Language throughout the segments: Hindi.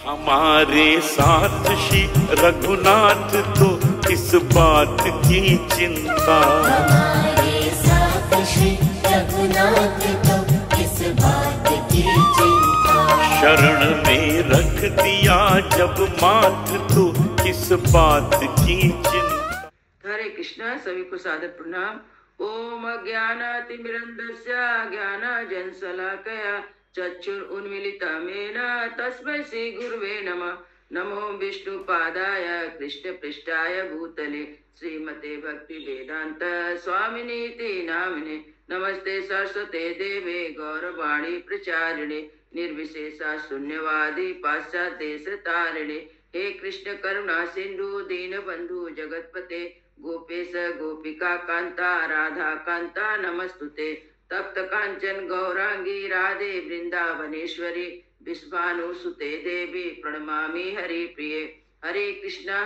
हमारे साथ श्री रघुनाथ तो किस बात की चिंता। हमारे साथ श्री रघुनाथ तो किस बात की चिंता। शरण में रख दिया जब माथ तो किस बात की चिंता। हरे कृष्णा। सभी को सादर प्रणाम। ओम अज्ञानातिमिरन्धस्य ज्ञानाञ्जनशलाकया चक्षुरुन्मीलितमेन तस्मै श्री गुरुवे नमः। नमो विष्णुपादाय कृष्णपृष्ठाय भूतले श्रीमते भक्तिवेदांत स्वामिनीति नामिने। नमस्ते सरस्वते देवे गौरवाणी प्रचारिणे निर्विशेषा शून्यवादी पाश्चात्यदेशतारिणे। हे कृष्ण करुणा सिंधु दीनबंधु जगतपते गोपेश गोपिका कांता राधा कांता नमस्तुते। तप्त कांचन गौरांगी राधे वृंदावनेश्वरी विश्वानुसुते देवी प्रणमामि हरि प्रिये। हरे कृष्णा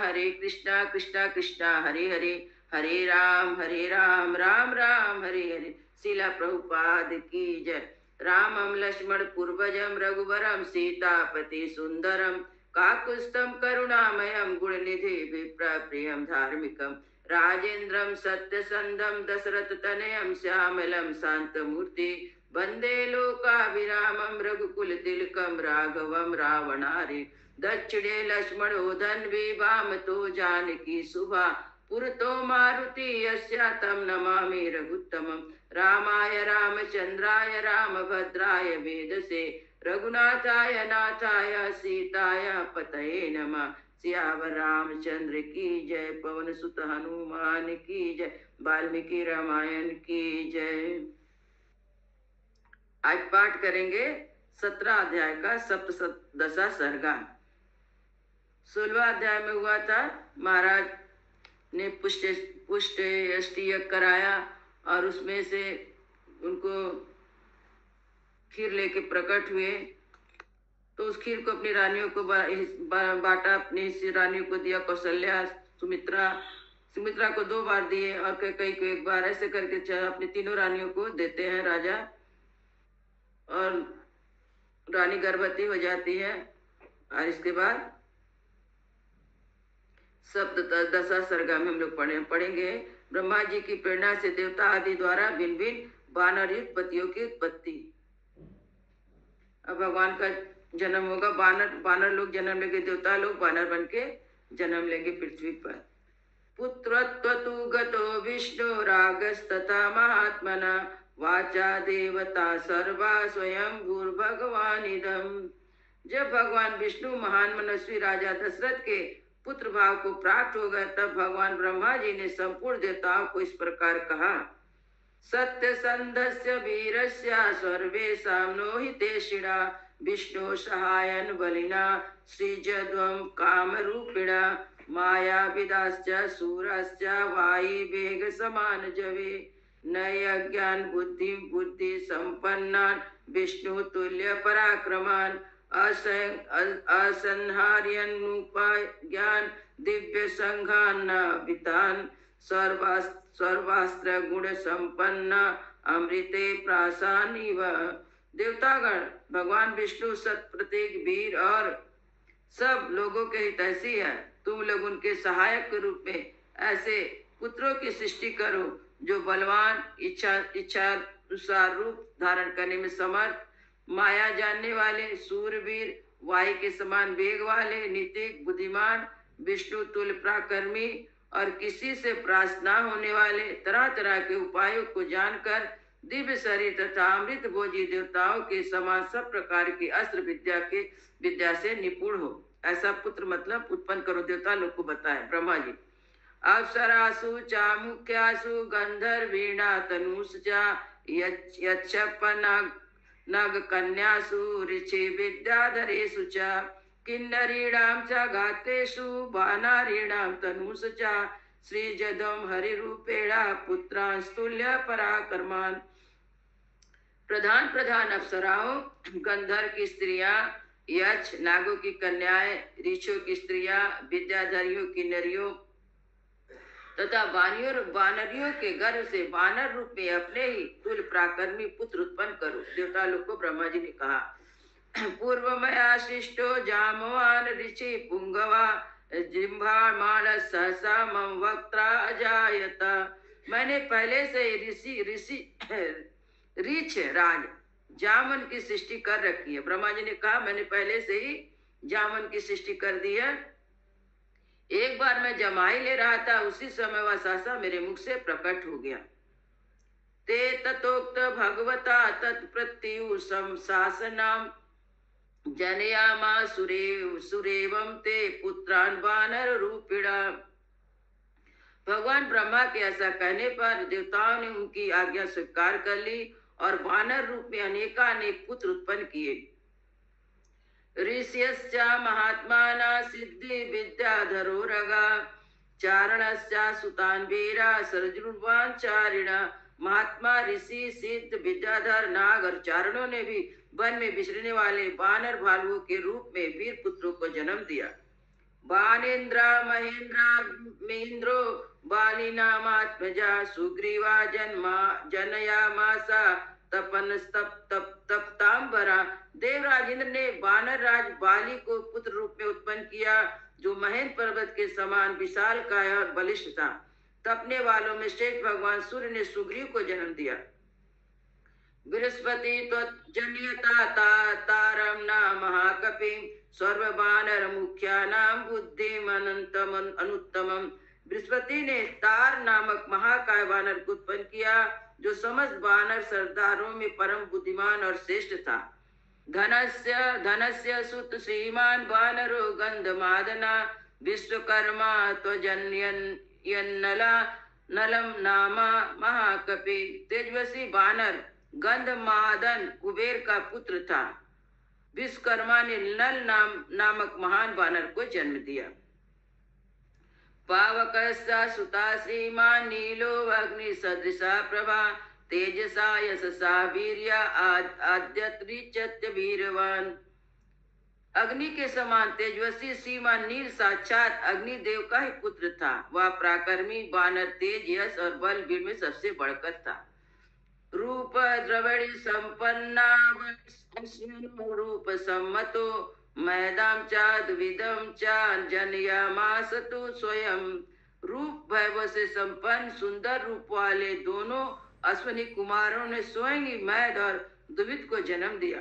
कृष्णा कृष्णा हरे हरे हरे राम राम राम हरे हरे। शिला प्रभुपाद की जय। रामं लक्ष्मण पूर्वजं रघुवरं सीतापति सुंदरम काकुत्स्थं करुणामयं गुणनिधि विप्रप्रियं धार्मिकं राजेन्द्रं सत्यसंधं दशरथतनयं श्यामलं शान्तमूर्ति वन्दे लोकाभिरामं रघुकुलतिलकं राघवं रावणारे। दक्षिणे लक्ष्मणो धन्वी वामतो जानकी शुभा पुरतो मारुति यस्या तं नमामि रघुत्तमं। रामाय रामचंद्राय रामभद्राय वेदसे रघुनाथाय नाथाय सीताय पतये नमः। सियावर रामचंद्र की जय। पवन सुत हनुमान की जय। वाल्मीकि रामायण की जय। आज पाठ करेंगे 17 अध्याय का सप्तदशा सर्गा। 16वां अध्याय में हुआ था महाराज ने पुष्ट यष्टि यज्ञ कराया और उसमें से उनको खीर लेके प्रकट हुए तो उस खीर को अपनी रानियों को बांटा। अपनी रानियों को दिया, कौशल्या सुमित्रा को 2 बार दिए और कैकेयी को 1 बार। ऐसे करके अपनी तीनों रानियों को देते हैं राजा और रानी गर्भवती हो जाती है। और इसके बाद सप्तदशा सर्गा में हम लोग पढ़ेंगे ब्रह्मा जी की प्रेरणा से देवता आदि द्वारा भिन्न भिन्न वानर युक्त पतियों की उत्पत्ति। अब भगवान का जन्म होगा। वानर लोग जन्म लेंगे, देवता लोग वानर बन के जन्म लेंगे पृथ्वी पर। पुत्रत्वतु गतो विष्णु रागस्तथा महात्मना वाचा देवता सर्वा स्वयं भूर्भगवानिदम्। जब भगवान विष्णु महान मनस्वी राजा दशरथ के पुत्र भाव को प्राप्त हो गए तब भगवान ब्रह्मा जी ने संपूर्ण देवताओं को इस प्रकार कहा। सत्यसंधस्य वीरस्य सर्वेषां नोहितेषिणा विष्णु सहायन बलिना श्रीजध्वं कामरूपिणा मायाविदाश्च सूरश्च वायि वेग समान जवे न यज्ञान बुद्धि संपन्नान विष्णु तुल्य पराक्रमान असंहार्यनुपाज्ञान दिव्य संघान वितान सर्वास्त्र गुण संपन्न अमृते प्रासानिव। देवतागण भगवान विष्णु सत प्रतीक वीर और सब लोगों के हितैषी है। तुम लोग उनके सहायक के रूप में ऐसे पुत्रों की सृष्टि करो जो बलवान, इच्छा अनुसार रूप धारण करने में समर्थ, माया जानने वाले, सूरवीर, वायु के समान वेग वाले, नीतिक, बुद्धिमान, विष्णु तुल्य पराक्रमी और किसी से परास्त न होने वाले, तरह तरह के उपायों को जानकर दिव्य शरीर तथा अमृत भोजी देवताओं के समान सब प्रकार की अस्त्र विद्या से निपुण हो। ऐसा पुत्र मतलब उत्पन्न करो। देवता लोग को बताए ब्रह्मा जी। अप्सरासु चामुख्यासु गंधर्वीणा तनुषा यक्षपना नग कन्यासु ऋषि विद्याधरेषु च किन्नरीणां च गात्रेषु वानरीणां तनुषु च श्रीजध्वं हरिरूपेण पुत्रांस्तुल्य पराक्रमान्। प्रधान अप्सराओं, गंधर्व की स्त्रियां, यक्ष नागों की कन्याएं, ऋषियों की स्त्रियां, विद्याधरियों की नरियों तथा वानरियों के गर्भ से वानर रूप में अपने ही तुल्य पराक्रमी पुत्र उत्पन्न करो। देवता लोग को ब्रह्मा जी ने कहा। पूर्व में आशिष्टो जामवान ऋषि पुंगवा जिम्भामाण सहसा मम वक्त्रा अजायत। मैंने पहले से ही ऋषि ऋषि रीछ राज जामन की सृष्टि कर रखी है। ब्रह्मा जी ने कहा मैंने पहले से ही जामन की सृष्टि कर दी है। एक बार मैं जमाई ले रहा था, उसी समय वह सहसा मेरे मुख से प्रकट हो गया। ते ततोक्त भगवता तत्प्रत्यु शासनाम जनयामा सुरेवम ते पुत्रान वानर रूपिणा। भगवान ब्रह्मा के ऐसा कहने पर देवताओं ने उनकी आज्ञा स्वीकार कर ली और वानर रूप में अनेकानेक पुत्र उत्पन्न किए। ऋषियश्च महात्माना सिद्धि विद्याधरो रगा चारणश्च सुतान वीरा सरजुर्वांचारिणा। महात्मा ऋषि सिद्ध विद्याधर नाग और चारणों ने भी वन में विचरने वाले वानर भालुओं के रूप में वीर पुत्रों को जन्म दिया। बानेन्द्र महेंद्रो बालिनामात्मजा सुग्रीवा जनयामासा तपन तप्तांबरा। देवराज इंद्र ने वानर राज बाली को पुत्र रूप में उत्पन्न किया, जो महेंद्र पर्वत के समान विशाल काय और बलिष्ठ था। तपने वालों में श्रेष्ठ भगवान सूर्य ने सुग्रीव को जन्म दिया। बृहस्पति त्वजन्यता तारम नाम महाकपि सर्ववानर मुख्या नाम बुद्धिम अनंतम अनुत्तमम। बृहस्पति ने तार नामक महाकाय वानर को उत्पन्न किया, जो समस्त वानर सरदारों में परम बुद्धिमान और श्रेष्ठ था। धनस्य सुत श्रीमान वानरो गंधमादना विश्वकर्मा त्वजन्यनला नलम नामा महाकपि। तेजस्वी वानर गंधमादन कुबेर का पुत्र था। विश्वकर्मा ने नल नामक महान वानर को जन्म दिया। पावकस्या सुता श्रीमान नीलो अग्नि सदृशा प्रभा तेजसा यशसा वीर्या आद्यत्रिचत्य वीरवान। अग्नि के समान तेजस्वी श्रीमान नील साक्षात अग्निदेव का ही पुत्र था। वह पराक्रमी वानर तेज यश और बल वीर में सबसे बढ़कर था। रूप द्रवणी संपन्ना रूप सम्मतो मैदाम चाद विदम चान जनयामासतु स्वयं। रूप वैभव से संपन्न सुंदर रूप वाले दोनों अश्विनी कुमारों ने स्वयं ही मैद और दुवित को जन्म दिया।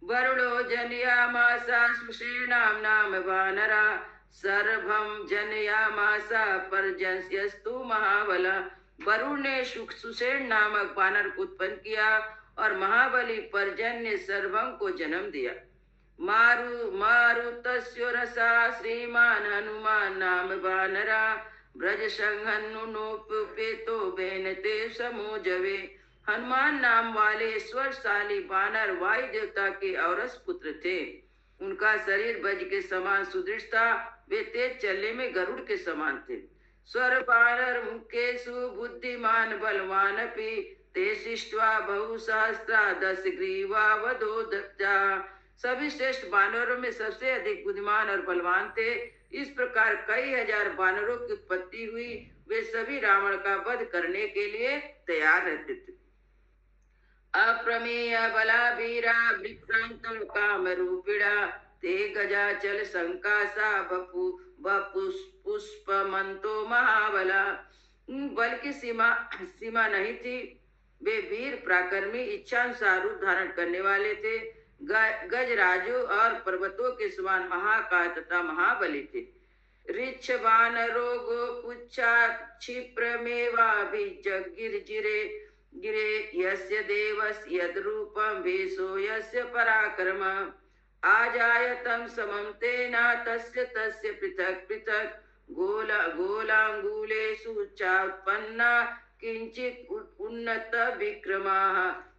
वरुणो जनयामासा सुषेणाम नाम वानरा सर्वम जनयामासा पर्जन्यस्तु महाबला। वरुण ने सुषेण नामक वानर को उत्पन्न किया और महाबली पर्जन्य ने सर्वम को जन्म दिया। मारुतस्य रसा श्रीमान हनुमान नाम वानरा ब्रज संघनुपेतो बेनते समोजवे। हनुमान नाम वाले स्वरशाली वानर वायु देवता के औरस पुत्र थे। उनका शरीर ब्रज के समान सुदृढ़ था। वे तेज चलने में गरुड़ के समान थे। स्वर वानर मुकेशु बुद्धिमान बलवान पी ते शिष्टवा बहुसहस्रा 10 ग्रीवा वधो दत्ता। सभी श्रेष्ठ वानरों में सबसे अधिक बुद्धिमान और बलवान थे। इस प्रकार कई हजार वानरों की उत्पत्ति हुई। वे सभी रावण का वध करने के लिए तैयार रहते थे। अप्रमेय बला वीरा विक्रांत काम रूपिणा ते गजाचल संकासा पुष्प मंतो महाबला। बल की सीमा नहीं थी। वे वीर पराक्रमी इच्छानुसार रूप धारण करने वाले थे। गजराजु और पर्वतों के समान महाकाय तथा महाबली थे। ऋक्ष वानरो गोपुच्छा क्षिप्र मेवा गिरे यस्य देवस यद रूपम वेशो यस्य पराक्रम। आजायतं समं तेना तस्य पृथक पृथक गोलांगुलेषु चात्पन्ना किंचित उन्नत विक्रमाः।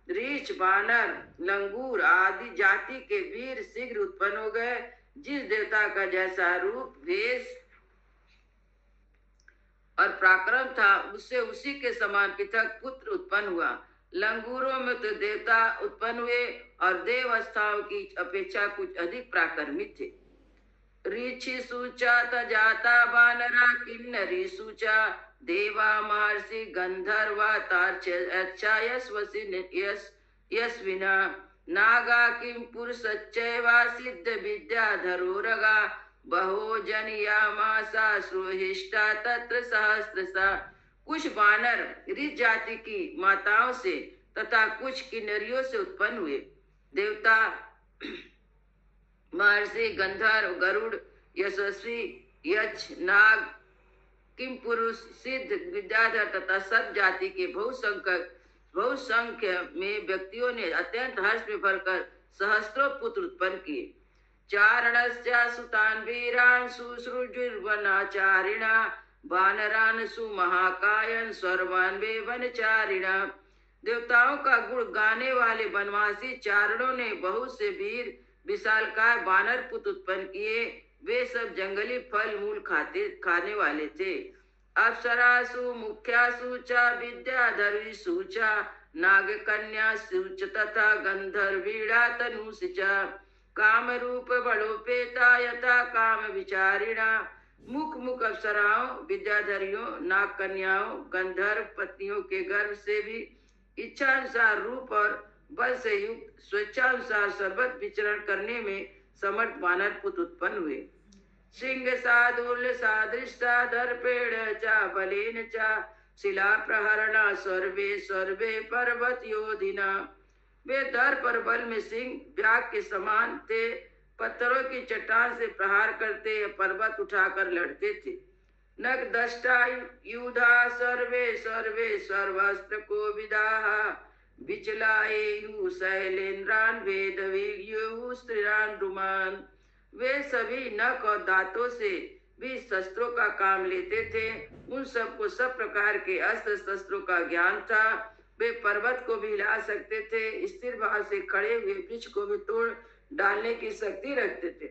रीछ वानर लंगूर आदि जाति के वीर शीघ्र उत्पन्न हो गए। जिस देवता का जैसा रूप वेश और पराक्रम था, उससे उसी के समान पृथक पुत्र उत्पन्न हुआ। लंगूरों में तो देवता उत्पन्न हुए और देव अवस्थाओं की अपेक्षा कुछ अधिक पराक्रमित थे। ऋषि सूचा तजाता वानरा किन्नरी सूचा देवा महर्षि गंधर्वा तार्च अच्छा यशविना। नागा किम पुरुषच्चैवा सिद्ध विद्या धरोरगा बहो जनयामासा सुहिष्टा तत्र सहस्रसा। कुछ वानर ऋष जाति की माताओं से तथा कुछ किन्नरियों से उत्पन्न हुए। देवता, महर्षि, गंधर्व, गरुड़, यशस्वी, यक्ष, नाग, किम पुरुष, सिद्ध, विद्याधर तथा सब जाति के बहुसंख्य में व्यक्तियों ने अत्यंत हर्ष में भरकर सहस्त्रों पुत्र उत्पन्न किए। चारणस्या सुतान वीरान सुश्रुजुर्वनाचारिणा वानरान सुमहाकायन सर्वान वे वनचारिणा। देवताओं का गुण गाने वाले वनवासी चारणों ने बहुत से वीर विशालकाय वानर पुत्र उत्पन्न किए। वे सब जंगली फल मूल खाने वाले थे। अप्सरासु मुख्यासु च विद्याधरीषु च नागकन्यासु च तथा गंधर्वीणा तनूसु च काम रूप बलोपेता यथा काम विचारिणा। मुख अप्सराओं, विद्याधरियों, नाग कन्याओं, गंधर्व पत्नियों के गर्भ से भी इच्छानुसार रूप और बल से युक्त स्वेच्छानुसार सर्वत्र विचरण करने में समर्थ वानर पुत्र उत्पन्न हुए। सिंह साधुल्य सादृश दर्पेण च बलेन च शिला प्रहरणा सर्वे सर्वे पर्वत योधिना। वे दर्प और बल में सिंह व्याघ्र के समान थे। पत्थरों की चट्टान से प्रहार करते पर्वत उठाकर लड़ते थे। नग दष्टा युधा सर्वे सर्वे सर्वस्त्र को विदाह विचलायु शैलेन्द्रान वेद विज्ञु स्त्रीरान रुमान। वे सभी नख और दांतों से भी शस्त्रों का काम लेते थे। उन सबको सब प्रकार के अस्त्र शस्त्रों का ज्ञान था। वे पर्वत को भी हिला सकते थे। स्थिर भाव से खड़े हुए वृक्ष को भी तोड़ डालने की शक्ति रखते थे।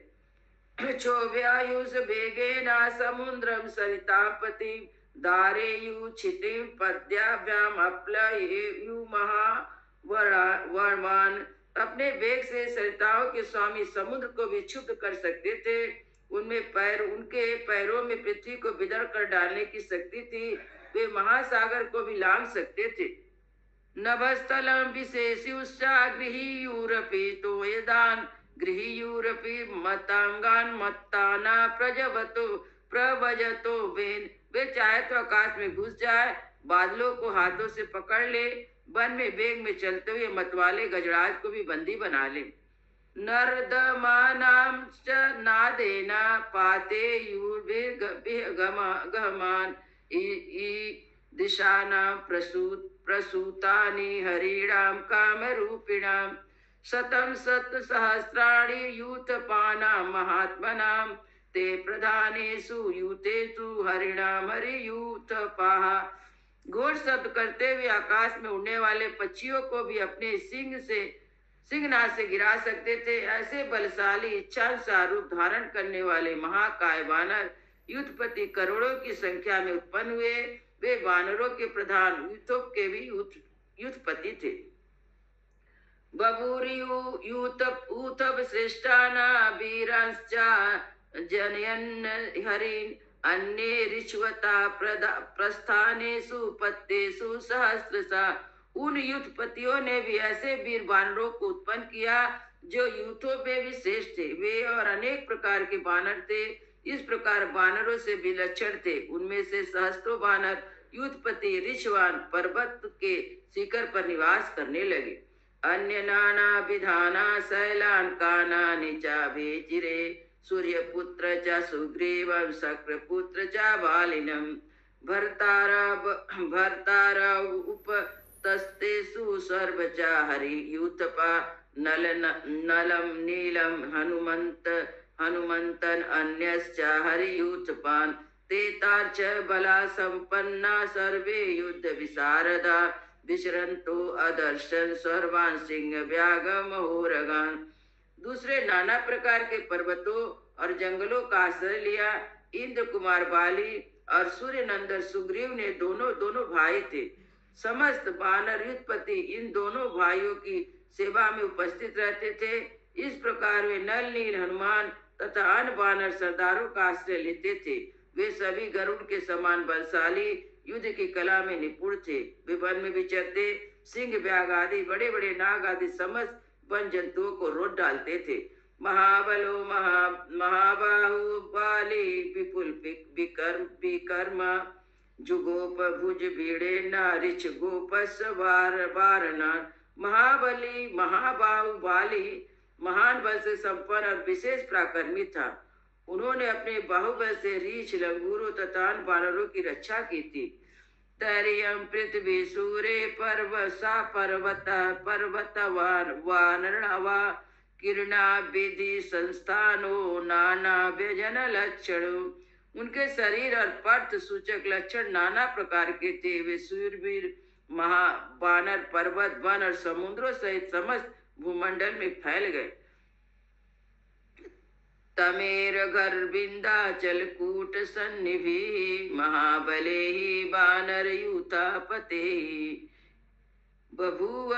क्षोभ्यायुष वेगेना समुद्रम सरितापति दारेयु क्षितिम पद्याभ्याम अप्लयेयु महावर्मान। अपने वेग से सरिताओं के स्वामी समुद्र को भी क्षुब्ध कर सकते थे। उनके पैरों में पृथ्वी को बिदड़ कर डालने की शक्ति थी। वे महासागर को भी लांघ सकते थे। नभस्थलम विशेषयुश्चा गृहीयूरपि तोयदान गृहीयूरपि मतांगान मत्ताना प्रजवतो प्रवजतो वेन। वे चाहे तो आकाश में घुस जाए, बादलों को हाथों से पकड़ ले, वन में वेग में चलते हुए मतवाले गजराज को भी बंदी बना ले। नर्दमानां च नादेना पातेयुर्भिर्गहमान दिशानां प्रसूतानि हरिणां कामरूपिणां शतं सहस्राणि यूथपानां महात्मनां ते प्रधानेषु यूथेषु हरिणां हरियूथपाः। घोर शब्द करते हुए आकाश में उड़ने वाले पक्षियों को भी अपने सिंहनाद से गिरा सकते थे। ऐसे बलशाली इच्छानुसार रूप धारण करने वाले महाकाय वानर युद्धपति करोड़ों की संख्या में उत्पन्न हुए। वे वानरों के प्रधान यूथोप के भी युद्धपति थे। बभूरियूथप श्रेष्ठाना वीरांश्च जनयन् हरिन् अन्ये ऋष्वता प्रस्थानेषु पत्तेषु सहस्रशा। उन युद्धपतियों ने भी ऐसे वीर वानरों को उत्पन्न किया जो यूथों में भी श्रेष्ठ थे। वे और अनेक प्रकार के वानर थे। इस प्रकार वानरों से विलक्षण थे। उनमें से सहस्त्रों वानर युद्धपति ऋषवान पर्वत के शिखर पर निवास करने लगे। अन्य नाना विधाना शैलान कानानि च भेजिरे सूर्यपुत्र च सुग्रीवं शक्रपुत्र च बालिनम् भर्तारा उपतस्तेषु सर्व च हरियूथपा नलं नीलं हनुमन्तन् अन्यश्च हरियूथपान् ते तार्च बला संपन्ना सर्वे युद्ध विशारदा विचरन्तो अदर्शन सर्वान् सिंह व्याघ महोरगान्। दूसरे नाना प्रकार के पर्वतों और जंगलों का आश्रय लिया। इंद्र कुमार बाली और सूर्य नंदन सुग्रीव ने दोनों भाई थे। समस्त वानर युद्धपति इन दोनों भाइयों की सेवा में उपस्थित रहते थे। इस प्रकार वे नल नील हनुमान तथा अन्य वानर सरदारों का आश्रय लेते थे। वे सभी गरुड़ के समान बलशाली, युद्ध की कला में निपुण थे। वे वन में विचरते सिंह व्याघ आदि बड़े बड़े नाग आदि समस्त वन जंतुओं को रोक डालते थे। महाबलो महाबाहु बाली विपुल विकर्मा जुगोप भुज भीड़े नारिच गोपस वारनार। महाबली महाबाहु बाली महान बल से संपन्न और विशेष पराक्रमी था। उन्होंने अपने बाहुबल से रीछ लंगूरों तथा वानरों की रक्षा की थी। तरियम पृथ्वी सूर्य पर्वसा पर्वत वानरवा किरणा विधि संस्थानो नाना व्यजन लक्षण। उनके शरीर और पर्थ सूचक लक्षण नाना प्रकार के थे। वे सूरवीर महाबानर पर्वत वन और समुद्रों सहित समस्त भूमंडल में फैल गए। तमेर घर विंध्याचल कूट सन्निभि महाबले ही बानर यूथा पते बभूव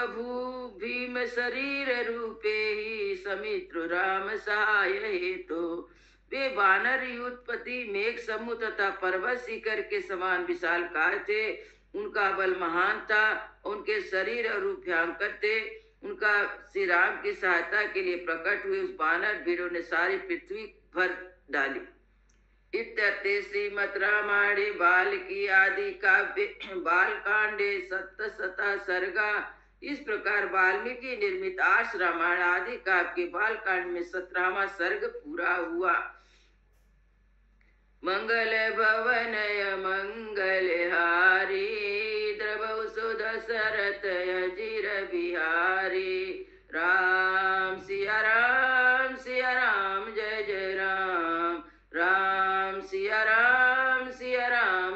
भीम शरीर रूपे ही समित्र राम सहाय हेतु। वे वानर युद्धपति मेघ समूह तथा पर्वत शिखर के समान विशालकाय थे। उनका बल महान था, उनके शरीर और रूप भयंकर थे। उनका श्री राम की सहायता के लिए प्रकट हुए उस वानर भीड़ों ने सारी पृथ्वी भर डाली। इत्यर्थे श्रीमद् रामायणे बाल्मीकि आदि काव्ये बालकांडे सप्तशता सर्गा। इस प्रकार वाल्मीकि निर्मित 8 रामायण आदि काव्य के बालकांड में 17वां सर्ग पूरा हुआ। मंगल भवनय मंगलहारी द्रवौ सुध सरत अजिर बिहारी। राम सिया राम जय जय राम। राम सिया राम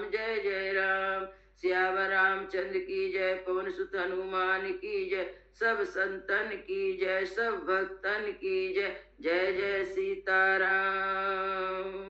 जय जय राम। सियावर रामचंद्र की जय। पवन सुत हनुमान की जय। सब संतन की जय। सब भक्तन की जय। जय जय सीताराम।